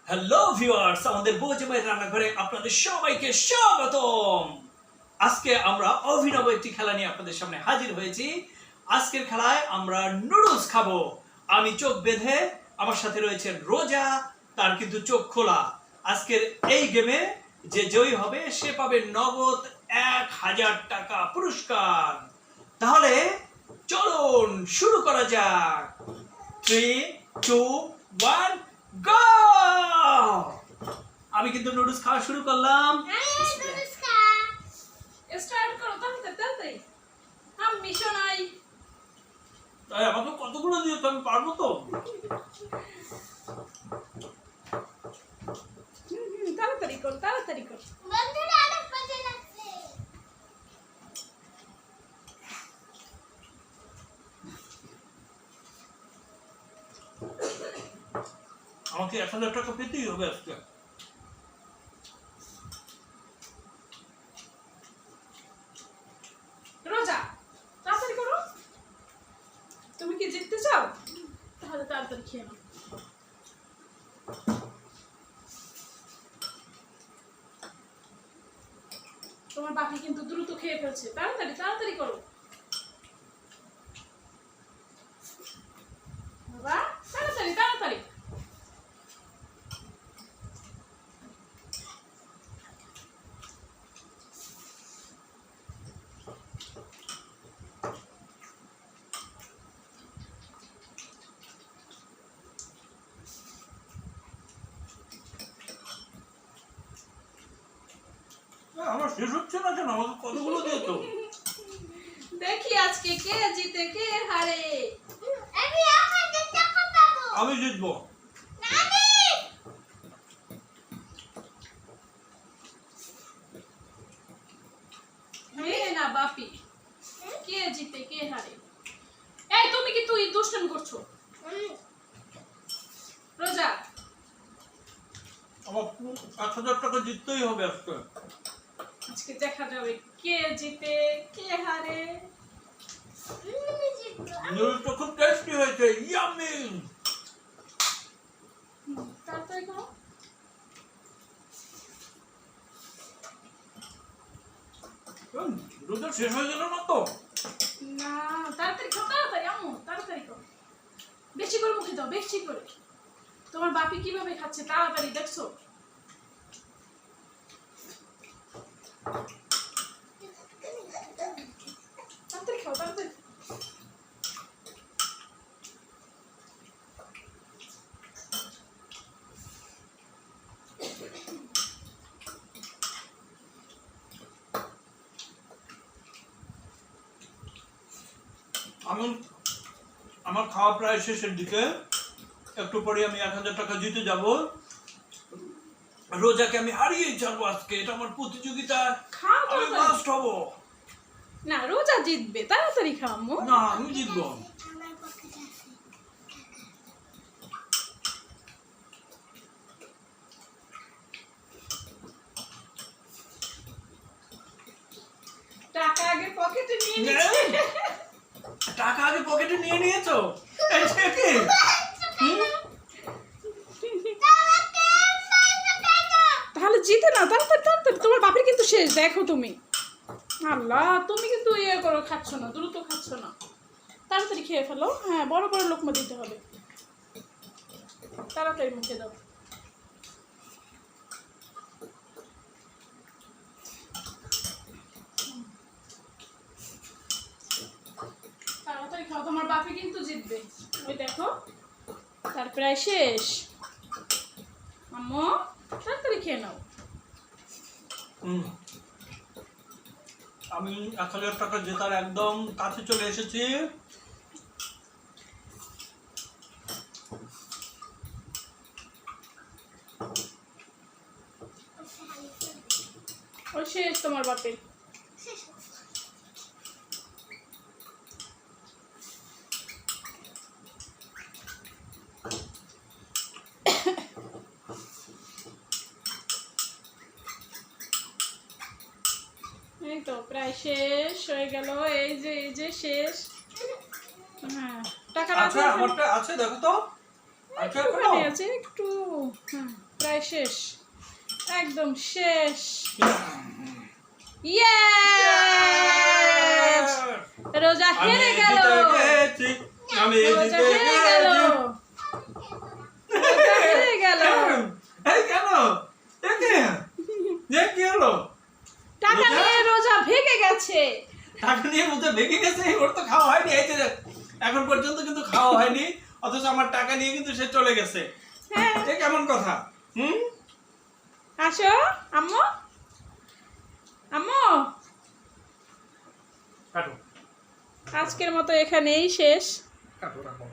Hello viewers, আমাদের বৌজমাইয়ের রান্নাঘরে আপনাদের সবাইকে স্বাগতম। আজকে আমরা অভিনব একটি খেলা নিয়ে আপনাদের সামনে হাজির হয়েছি। আজকের খেলায় আমরা নুডলস খাবো। আমি চোখ বেঁধে, আমার সাথে রয়েছে রোজা, তার কিন্তু চোখ খোলা। আজকের এই গেমে যে জয়ী হবে সে পাবে নগদ 1000 টাকা পুরস্কার। তাহলে চলুন শুরু করা যাক। 3, 2, 1, গো! আমি কিন্তু নুডলস খাওয়া শুরু করলাম। স্টার্ট করো তাড়াতাড়ি আমি মিশন আই তাই আমাকে কতগুলো দিয়ে তো আমি পারবো তো। তাড়াতাড়ি কর বন্ধুরা অনেক মজা লাগছে। আমাকে 1000 টাকা পেতেই হবে আজকে। রোজা তাড়াতাড়ি করো। তুমি কি জিততে চাও? তাহলে তাড়াতাড়ি খেয়ে নাও। তোমার বাকি কিন্তু দ্রুত খেয়ে ফেলছে। তাড়াতাড়ি করো বাবা, তাড়াতাড়ি আমার শেষ হচ্ছে না কেন? আমাকে কতগুলো দিয়ে তো। দেখি আজকে কে জিতে কে হারে। আমি 1000 টাকা পাবো। আমি জিতবো। আমি না বাপি, কে জিতে কে হারে। এই তুমি কি তুই দুষ্টামি করছো? রোজা আমার 1000 টাকা জিততেই হবে আজকে। আজকে দেখা যাবে কে জিতে কে হারে। জিতবো। নুডলসটা খুব টেস্টি হয়েছে, ইয়াম্মি। তাড়াতাড়ি করো। দুধ শেষ হয়ে গেল না তো? না তাড়াতাড়ি আম্মু তাড়াতাড়ি করো। বেশি করে মুখে দাও, বেশি করে। তোমার বাপি কিভাবে খাচ্ছে তাড়াতাড়ি দেখছো? তাড়াতাড়ি খাও তাড়াতাড়ি। আমার খাওয়া প্রায় শেষের দিকে। একটু পরে আমি 1000 টাকা জিতে যাব। রোজাকে আমি হারিয়েই ছাড়বো আজকে। এটা আমার প্রতিযোগিতা, খাও আমি তাড়াতাড়ি। ফার্স্ট হব। না রোজা জিতবে, তাড়াতাড়ি খাও আম্মু। না, আমি জিতবো। আমার পকেটে আছে। টাকা আগে পকেটে নিয়ে নিচ্ছে। টাকা আগে পকেটে নিয়ে নিয়েছো? এই যে কি? তাহলে জিতে না তাড়াতাড়ি। তোমার বাপের কিন্তু শেষ, দেখো তুমি। আল্লাহ, তুমি কিন্তু ইয়ে করো, খাচ্ছ না, দ্রুত খাচ্ছ না। তাড়াতাড়ি খেয়ে ফেলো। হ্যাঁ, বড় বড় লোকমা দিতে হবে। তাড়াতাড়ি মুখে দাও। তাড়াতাড়ি খাও, তোমার বাপি কিন্তু জিতবে। ওই দেখো, তার প্রায় শেষ। আম্মু তাড়াতাড়ি খেয়ে নাও। আমি 1000 টাকা জেতার একদম কাছে চলে এসেছি। ওই শেষ তোমার বাপের। এই তো প্রায় শেষ হয়ে গেল। এই যে শেষ। হ্যাঁ, টাকা আচ্ছা, আমারটা আছে, দেখো তো। আচ্ছা, একটুখানি আছে একটু, হ্যাঁ প্রায় শেষ, একদম শেষ। ইয়েস, রোজা হেরে গেল, আমি রোজা জিতে হেরে গেল, গেছি। রোজা হেরে গেল। এই কেন? কি হলো? টাকা রোজা? নিয়ে রোজা ভেঙে গেছে। টাকা নিয়ে মধ্যে ভেঙে গেছে, ওর তো খাওয়া হয়নি, এই যে এখন পর্যন্ত কিন্তু খাওয়া হয়নি, অথচ আমার টাকা নিয়ে কিন্তু সে চলে গেছে। হ্যাঁ, এ কেমন কথা? আসো আম্মু, আম্মু কাটো আজকের মতো এখানেই শেষ। কাটো রাখো।